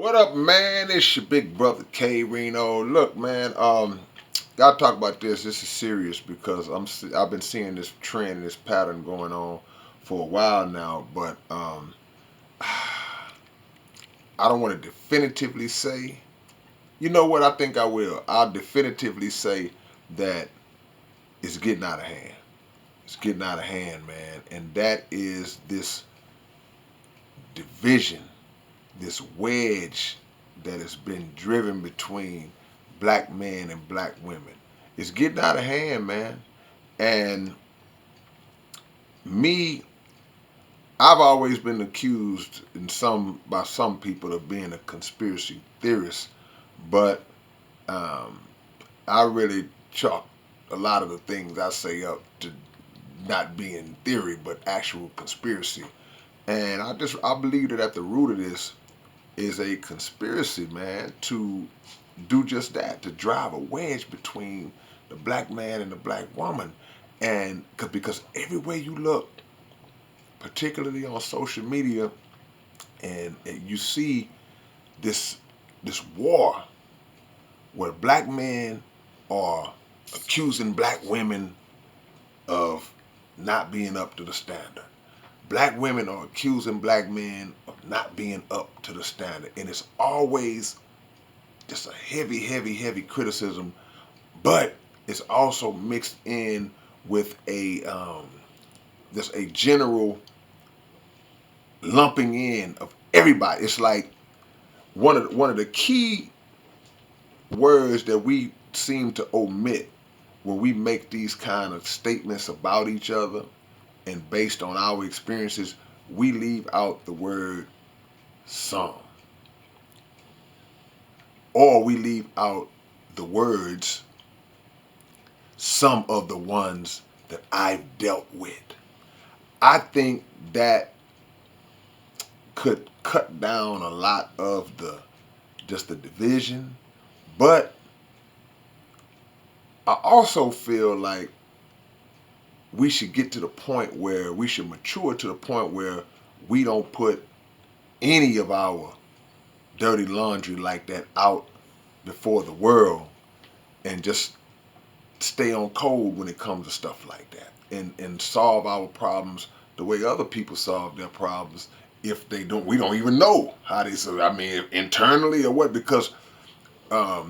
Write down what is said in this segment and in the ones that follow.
What up, man? It's your big brother K-Rino. Look, man, gotta talk about this. This is serious because I've been seeing this trend, this pattern going on for a while now. But I don't want to definitively say. You know what? I think I will. I'll definitively say that it's getting out of hand. It's getting out of hand, man. And that is this division, this wedge that has been driven between black men and black women. It's getting out of hand, man. And me, I've always been accused by some people of being a conspiracy theorist, but um, I really chalk a lot of the things I say up to not being theory but actual conspiracy. And I believe that at the root of this is a conspiracy, man, to do just that, to drive a wedge between the black man and the black woman. And because everywhere you look, particularly on social media, and you see this this war where black men are accusing black women of not being up to the standard. Black women are accusing black men of not being up to the standard. And it's always just a heavy, heavy, heavy criticism, but it's also mixed in with a just a general lumping in of everybody. It's like one of the key words that we seem to omit when we make these kind of statements about each other and based on our experiences, we leave out the word some, or we leave out the words some of the ones that I've dealt with. I think that could cut down a lot of the just the division, but I also feel like we should get to the point where we should mature to the point where we don't put any of our dirty laundry like that out before the world and just stay on code when it comes to stuff like that and solve our problems the way other people solve their problems. If they don't, we don't even know how they solve. I mean, internally or what, because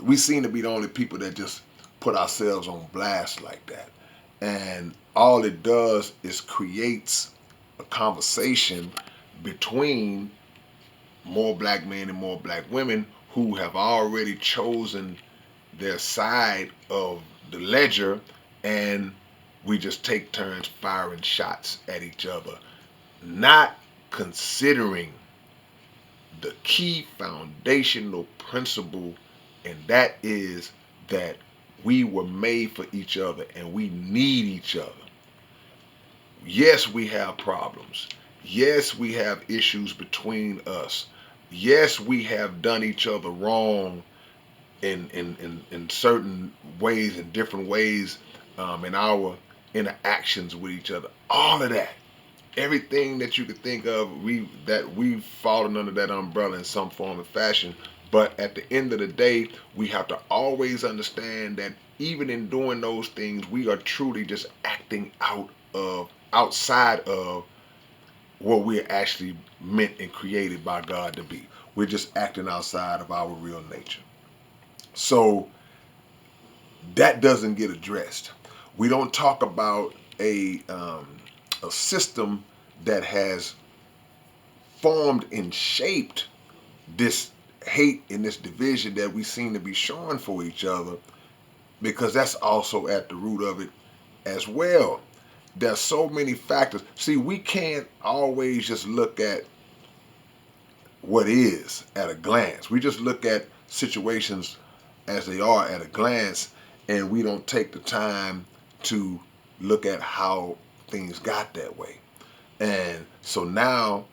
we seem to be the only people that just put ourselves on blast like that. And all it does is creates a conversation between more black men and more black women who have already chosen their side of the ledger, and we just take turns firing shots at each other, not considering the key foundational principle, and that is that we were made for each other and we need each other. Yes, we have problems. Yes, we have issues between us. Yes, we have done each other wrong in certain ways, in different ways, in our interactions with each other. All of that, everything that you could think of, we've fallen under that umbrella in some form or fashion. But at the end of the day, we have to always understand that even in doing those things, we are truly just acting outside of what we're actually meant and created by God to be. We're just acting outside of our real nature. So that doesn't get addressed. We don't talk about a system that has formed and shaped this hate and this division that we seem to be showing for each other, because that's also at the root of it as well. There's so many factors. See, we can't always just look at what is at a glance. We just look at situations as they are at a glance, and we don't take the time to look at how things got that way. And so now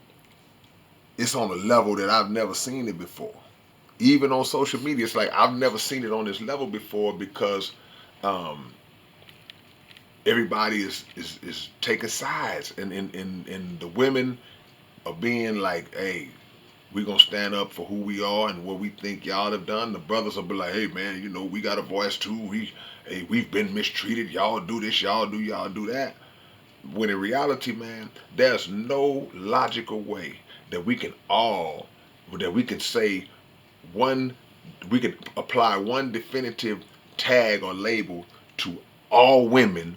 it's on a level that I've never seen it before. Even on social media, it's like I've never seen it on this level before, because um, everybody is taking sides, and the women are being like, hey, We're going to stand up for who we are and what we think y'all have done. The brothers will be like, hey, man, we got a voice too. Hey, we've been mistreated. Y'all do this, y'all do that. When in reality, man, there's no logical way that we can say one, we can apply one definitive tag or label to all women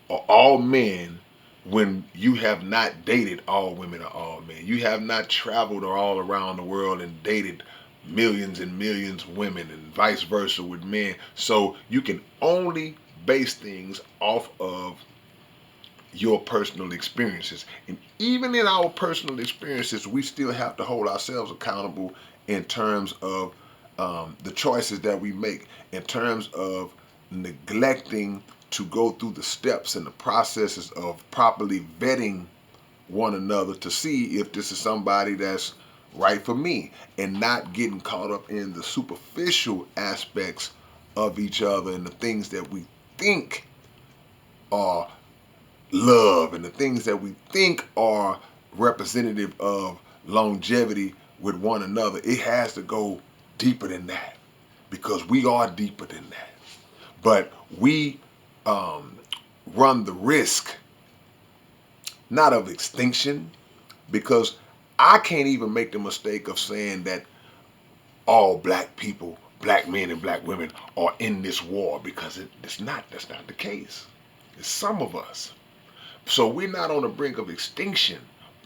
or all men when you have not dated all women or all men. You have not traveled all around the world and dated millions and millions of women and vice versa with men. So you can only base things off of your personal experiences. And even in our personal experiences, we still have to hold ourselves accountable in terms of the choices that we make, in terms of neglecting to go through the steps and the processes of properly vetting one another to see if this is somebody that's right for me, and not getting caught up in the superficial aspects of each other and the things that we think are love and the things that we think are representative of longevity with one another. It has to go deeper than that, because we are deeper than that. But we run the risk, not of extinction, because I can't even make the mistake of saying that all black people, black men and black women, are in this war, because that's not the case. It's some of us. So we're not on the brink of extinction.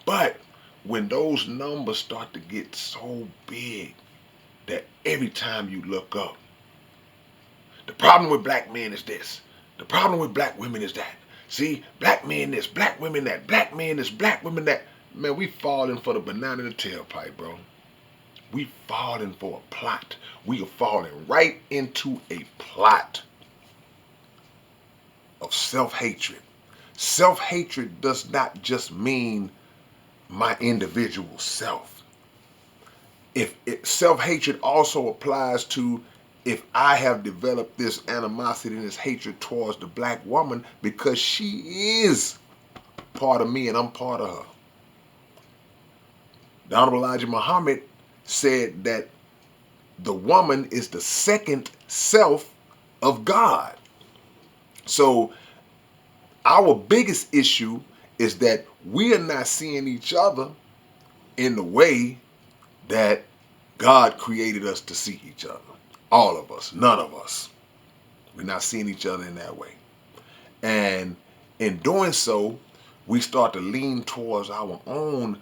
But when those numbers start to get so big that every time you look up, the problem with black men is this, the problem with black women is that. See, black men this, black women that, black men this, black women that. Man, we falling for the banana in the tailpipe, bro. We falling for a plot. We are falling right into a plot of self-hatred. Self-hatred does not just mean my individual self. If self-hatred also applies to, if I have developed this animosity and this hatred towards the black woman because she is part of me and I'm part of her. The Honorable Elijah Muhammad said that the woman is the second self of God. So our biggest issue is that we are not seeing each other in the way that God created us to see each other. All of us, none of us. We're not seeing each other in that way. And in doing so, we start to lean towards our own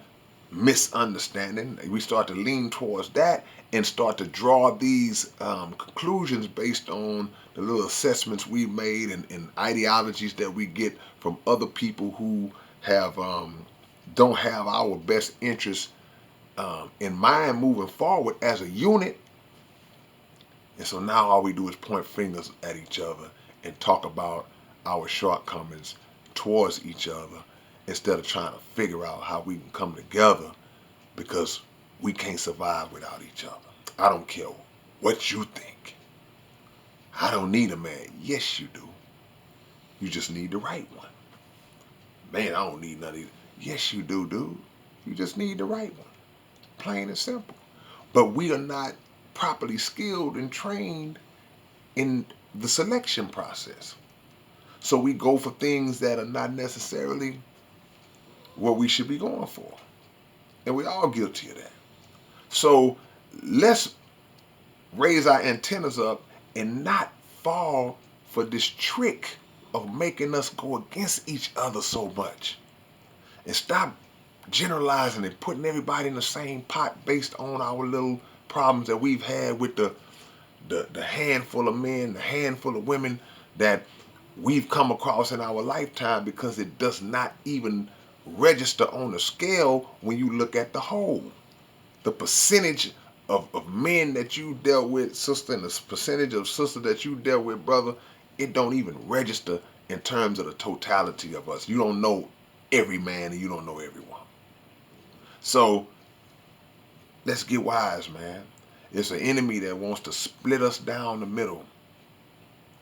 misunderstanding. We start to lean towards that and start to draw these conclusions based on the little assessments we made and ideologies that we get from other people who have don't have our best interests in mind moving forward as a unit. And so now all we do is point fingers at each other and talk about our shortcomings towards each other instead of trying to figure out how we can come together, because we can't survive without each other. I don't care what you think. I don't need a man. Yes, you do. You just need the right one. Man, I don't need none of you. Yes, you do, dude. You just need the right one. Plain and simple. But we are not properly skilled and trained in the selection process. So we go for things that are not necessarily what we should be going for. And we're all guilty of that. So let's raise our antennas up and not fall for this trick of making us go against each other so much. And stop generalizing and putting everybody in the same pot based on our little problems that we've had with the handful of men, the handful of women that we've come across in our lifetime, because it does not even register on the scale when you look at the whole. The percentage of men that you dealt with, sister, and the percentage of sister that you dealt with, brother, it don't even register in terms of the totality of us. You don't know every man and you don't know everyone. So let's get wise, man. It's an enemy that wants to split us down the middle.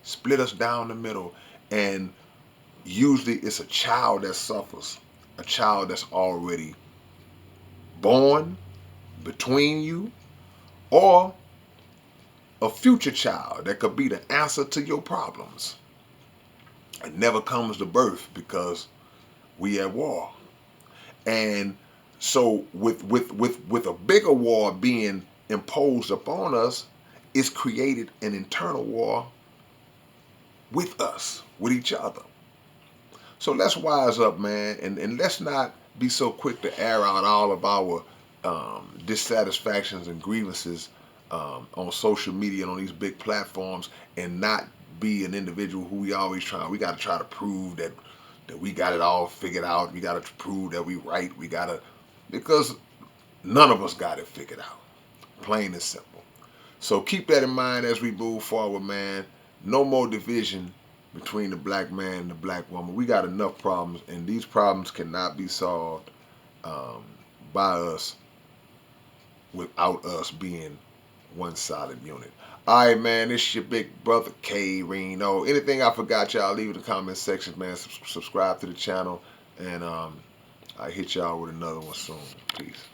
Split us down the middle. And usually it's a child that suffers. A child that's already born, between you, or a future child that could be the answer to your problems. It never comes to birth because we at war. And so with a bigger war being imposed upon us, it's created an internal war with us, with each other. So let's wise up, man, and let's not be so quick to air out all of our dissatisfactions and grievances on social media and on these big platforms, and not be an individual who we always try. We got to try to prove that we got it all figured out. We got to prove that we right. We got to, because none of us got it figured out. Plain and simple. So keep that in mind as we move forward, man. No more division between the black man and the black woman. We got enough problems, and these problems cannot be solved um, by us without us being one solid unit. All right, man. This is your big brother K-Rino. Anything I forgot, y'all leave in the comment section, man. Subscribe to the channel, and I hit y'all with another one soon. Peace.